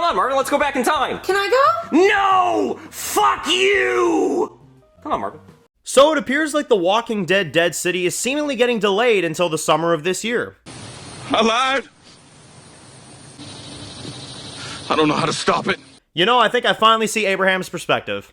on, Margaret, let's go back in time. Can I go? No! Fuck you! Come on, Margaret. So it appears like The Walking Dead Dead City is seemingly getting delayed until the summer of this year. I lied. I don't know how to stop it. You know, I think I finally see Abraham's perspective.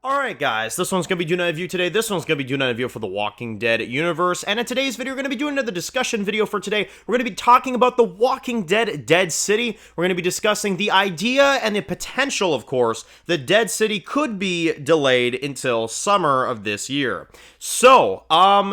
Alright guys, this one's going to be doing a review today. This one's going to be doing a review for the Walking Dead universe. And in today's video, we're going to be doing another discussion video for today. We're going to be talking about The Walking Dead Dead City. We're going to be discussing the idea and the potential, of course, that Dead City could be delayed until summer of this year. So,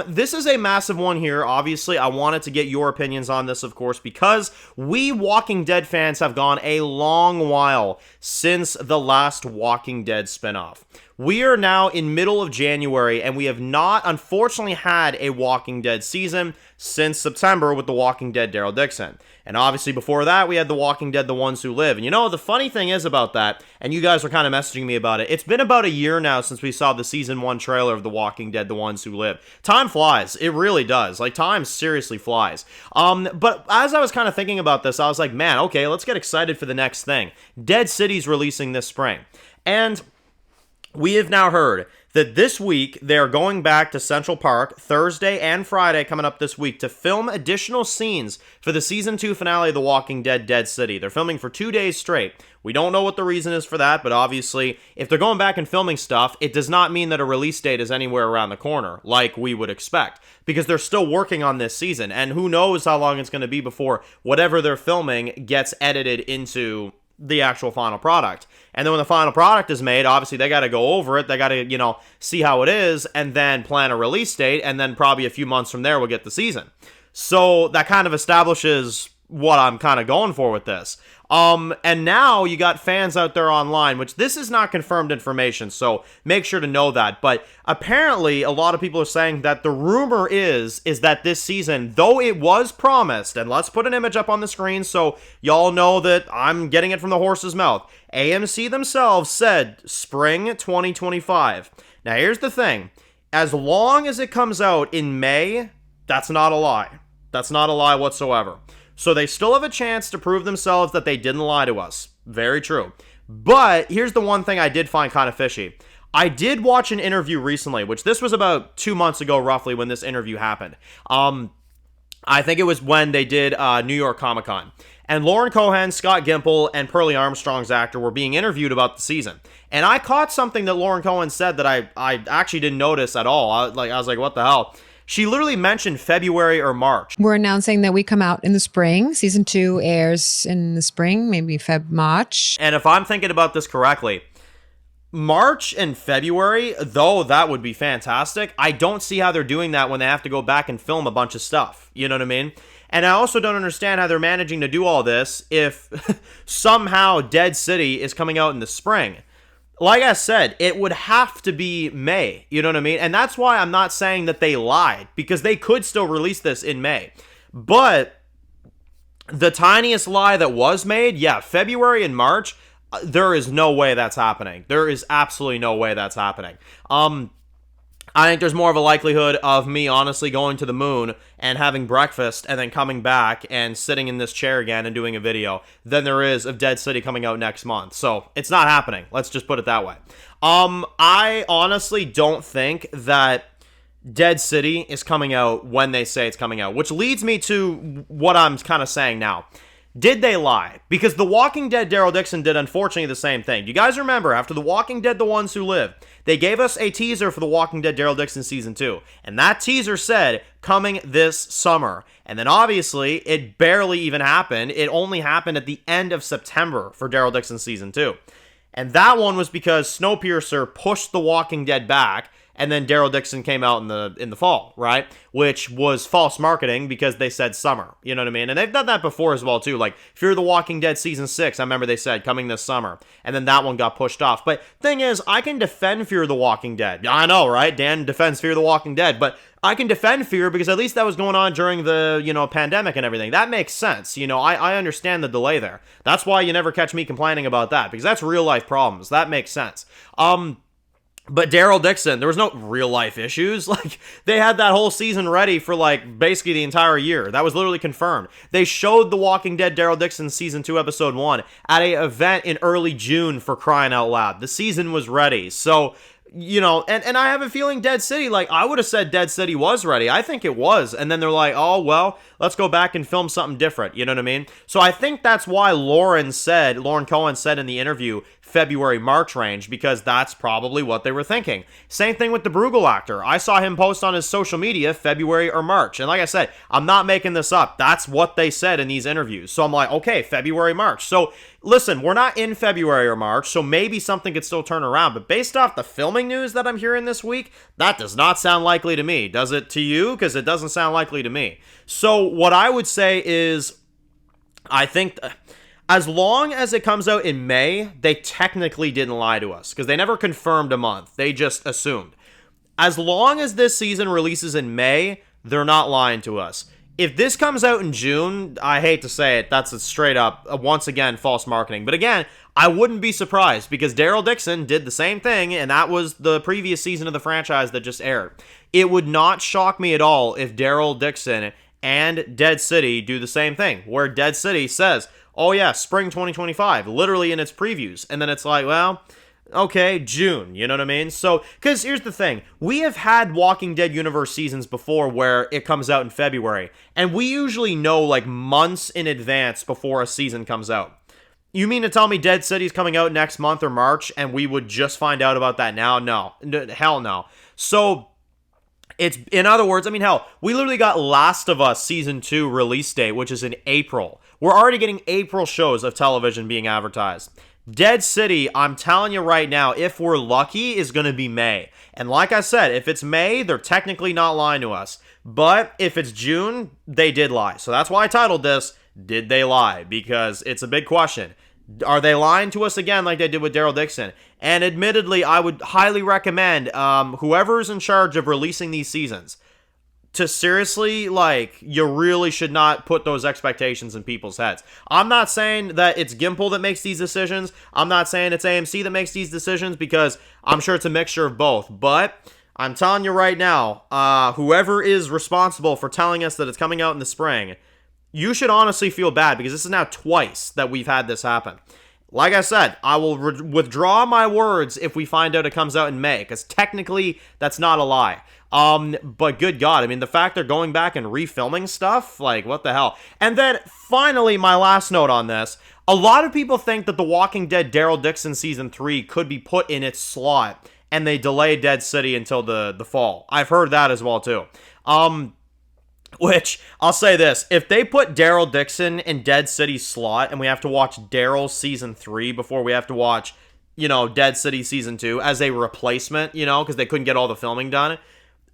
this is a massive one here. Obviously, I wanted to get your opinions on this, of course, because we Walking Dead fans have gone a long while since the last Walking Dead spinoff. We are now in middle of January, and we have not, unfortunately, had a Walking Dead season since September with The Walking Dead Daryl Dixon. And obviously, before that, we had The Walking Dead The Ones Who Live. And you know, the funny thing is about that, and you guys were kind of messaging me about it, it's been about a year now since we saw the Season 1 trailer of The Walking Dead The Ones Who Live. Time flies. It really does. Like, time seriously flies. But as I was kind of thinking about this, I was like, man, okay, let's get excited for the next thing. Dead City's releasing this spring. And we have now heard that this week they're going back to Central Park Thursday and Friday coming up this week to film additional scenes for the Season 2 finale of The Walking Dead Dead City. They're filming for 2 days straight. We don't know what the reason is for that, but obviously, if they're going back and filming stuff, it does not mean that a release date is anywhere around the corner, like we would expect, because they're still working on this season, and who knows how long it's going to be before whatever they're filming gets edited into the actual final product. And then when the final product is made, obviously they got to go over it, they got to, see how it is, and then plan a release date, and then probably a few months from there we'll get the season. So that kind of establishes what I'm kind of going for with this. And now you got fans out there online, which this is not confirmed information, so make sure to know that. But apparently, a lot of people are saying that the rumor is that this season, though it was promised, and let's put an image up on the screen so y'all know that I'm getting it from the horse's mouth. AMC themselves said spring 2025. Now, here's the thing. As long as it comes out in May, that's not a lie. That's not a lie whatsoever. So they still have a chance to prove themselves that they didn't lie to us. Very true. But here's the one thing I did find kind of fishy. I did watch an interview recently, which this was about 2 months ago roughly when this interview happened. I think it was when they did New York Comic Con. And Lauren Cohan, Scott Gimple, and Pearlie Armstrong's actor were being interviewed about the season. And I caught something that Lauren Cohan said that I actually didn't notice at all. I was like, what the hell? She literally mentioned February or March. We're announcing that we come out in the spring. Season 2 airs in the spring, maybe March. And if I'm thinking about this correctly, March and February, though that would be fantastic, I don't see how they're doing that when they have to go back and film a bunch of stuff. You know what I mean? And I also don't understand how they're managing to do all this if somehow Dead City is coming out in the spring. Like I said, it would have to be May, you know what I mean? And that's why I'm not saying that they lied, because they could still release this in May. But the tiniest lie that was made, yeah, February and March, there is no way that's happening. There is absolutely no way that's happening. I think there's more of a likelihood of me honestly going to the moon and having breakfast and then coming back and sitting in this chair again and doing a video than there is of Dead City coming out next month. So it's not happening. Let's just put it that way. I honestly don't think that Dead City is coming out when they say it's coming out, which leads me to what I'm kind of saying now. Did they lie? Because The Walking Dead Daryl Dixon did unfortunately the same thing. You guys remember, after The Walking Dead The Ones Who Live, they gave us a teaser for The Walking Dead Daryl Dixon Season 2. And that teaser said, coming this summer. And then obviously, it barely even happened. It only happened at the end of September for Daryl Dixon Season 2. And that one was because Snowpiercer pushed The Walking Dead back, and then Daryl Dixon came out in the fall, right? Which was false marketing because they said summer, you know what I mean? And they've done that before as well, too. Like, Fear the Walking Dead Season 6, I remember they said, coming this summer. And then that one got pushed off. But thing is, I can defend Fear the Walking Dead. I know, right? Dan defends Fear the Walking Dead. But I can defend Fear because at least that was going on during the, pandemic and everything. That makes sense. I understand the delay there. That's why you never catch me complaining about that, because that's real life problems. That makes sense. But Daryl Dixon, there was no real life issues. Like, they had that whole season ready for, like, basically the entire year. That was literally confirmed. They showed The Walking Dead Daryl Dixon season 2, episode 1 at a event in early June, for crying out loud. The season was ready. So, you know, and I have a feeling Dead City, like, I would have said Dead City was ready. I think it was. And then they're like, oh, well, let's go back and film something different. You know what I mean? So I think that's why Lauren Cohen said in the interview, February, March range, because that's probably what they were thinking. Same thing with the Bruegel actor. I saw him post on his social media February or March. And like I said, I'm not making this up. That's what they said in these interviews. So I'm like, okay, February, March. So listen, we're not in February or March, so maybe something could still turn around. But based off the filming news that I'm hearing this week, that does not sound likely to me. Does it to you? Because it doesn't sound likely to me. So what I would say is, I think as long as it comes out in May, they technically didn't lie to us because they never confirmed a month. They just assumed. As long as this season releases in May, they're not lying to us. If this comes out in June, I hate to say it, that's a straight up, once again, false marketing. But again, I wouldn't be surprised because Daryl Dixon did the same thing, and that was the previous season of the franchise that just aired. It would not shock me at all if Daryl Dixon and Dead City do the same thing, where Dead City says, oh yeah, spring 2025, literally in its previews. And then it's like, well, okay, June, you know what I mean? So, because here's the thing, we have had Walking Dead universe seasons before where it comes out in February, and we usually know like months in advance before a season comes out. You mean to tell me Dead City's coming out next month or March, and we would just find out about that now? No, hell no. So, it's, in other words, I mean, hell, we literally got Last of Us Season 2 release date, which is in April. We're already getting April shows of television being advertised. Dead City, I'm telling you right now, if we're lucky, is going to be May. And like I said, if it's May, they're technically not lying to us. But if it's June, they did lie. So that's why I titled this, Did They Lie? Because it's a big question. Are they lying to us again like they did with Daryl Dixon? And admittedly, I would highly recommend whoever's in charge of releasing these seasons to seriously, like, you really should not put those expectations in people's heads. I'm not saying that it's Gimple that makes these decisions. I'm not saying it's AMC that makes these decisions because I'm sure it's a mixture of both. But I'm telling you right now, whoever is responsible for telling us that it's coming out in the spring, you should honestly feel bad because this is now twice that we've had this happen. Like I said, I will withdraw my words if we find out it comes out in May, because technically that's not a lie. But good God, I mean, the fact they're going back and refilming stuff, like, what the hell? And then, finally, my last note on this, a lot of people think that The Walking Dead Daryl Dixon Season 3 could be put in its slot, and they delay Dead City until the fall. I've heard that as well, too. Which, I'll say this, if they put Daryl Dixon in Dead City's slot, and we have to watch Daryl Season 3 before we have to watch, you know, Dead City Season 2 as a replacement, you know, because they couldn't get all the filming done,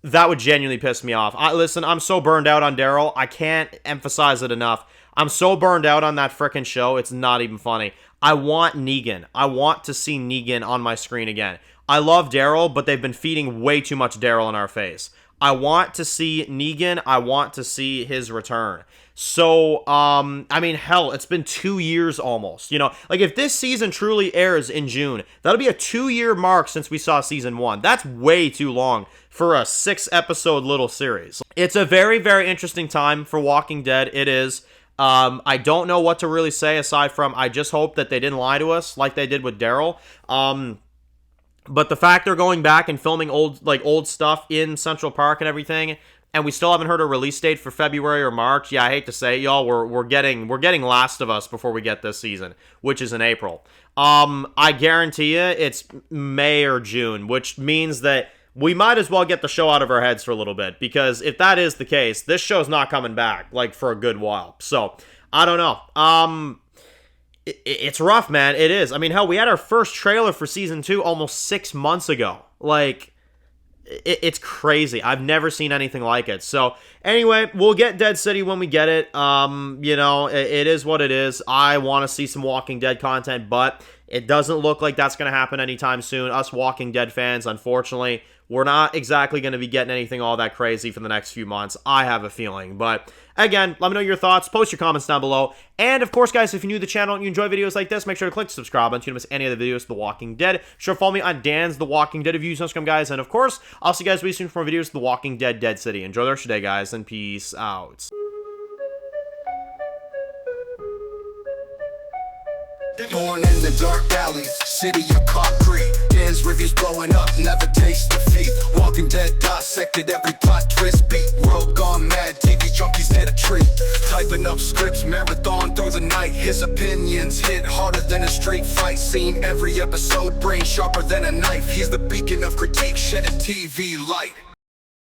that would genuinely piss me off. Listen, I'm so burned out on Daryl, I can't emphasize it enough. I'm so burned out on that frickin' show, it's not even funny. I want Negan. I want to see Negan on my screen again. I love Daryl, but they've been feeding way too much Daryl in our face. I want to see Negan. I want to see his return. So, I mean, hell, it's been 2 years almost. You know, like if this season truly airs in June, that'll be a 2-year mark since we saw season 1. That's way too long for a 6-episode little series. It's a very, very interesting time for Walking Dead. It is. I don't know what to really say aside from I just hope that they didn't lie to us like they did with Daryl. But the fact they're going back and filming old stuff in Central Park and everything, and we still haven't heard a release date for February or March. Yeah, I hate to say it, y'all, we're getting Last of Us before we get this season, which is in April. I guarantee you it's May or June, which means that we might as well get the show out of our heads for a little bit, because if that is the case, this show's not coming back like for a good while. So I don't know. It's rough, man. It is. I mean, hell, we had our first trailer for season 2 almost 6 months ago. Like, it's crazy. I've never seen anything like it. So, anyway, we'll get Dead City when we get it. You know, it is what it is. I want to see some Walking Dead content, but It doesn't look like that's going to happen anytime soon. Us Walking Dead fans, unfortunately, we're not exactly going to be getting anything all that crazy for the next few months. I have a feeling. But again, let me know your thoughts. Post your comments down below. And of course, guys, if you're new to the channel and you enjoy videos like this, make sure to click the subscribe button so you don't miss any of the videos of The Walking Dead. Be sure to follow me on Dan's The Walking Dead reviews on Instagram, guys. And of course, I'll see you guys really soon for more videos of The Walking Dead Dead City. Enjoy the rest of your day, guys, and peace out. Born in the dark alleys, city of concrete. Dan's reviews blowing up, never taste defeat. Walking Dead dissected every plot twist beat. World gone mad, TV junkies hit a treat. Typing up scripts, marathon through the night. His opinions hit harder than a straight fight scene. Every episode, brain sharper than a knife. He's the beacon of critique, shedding TV light.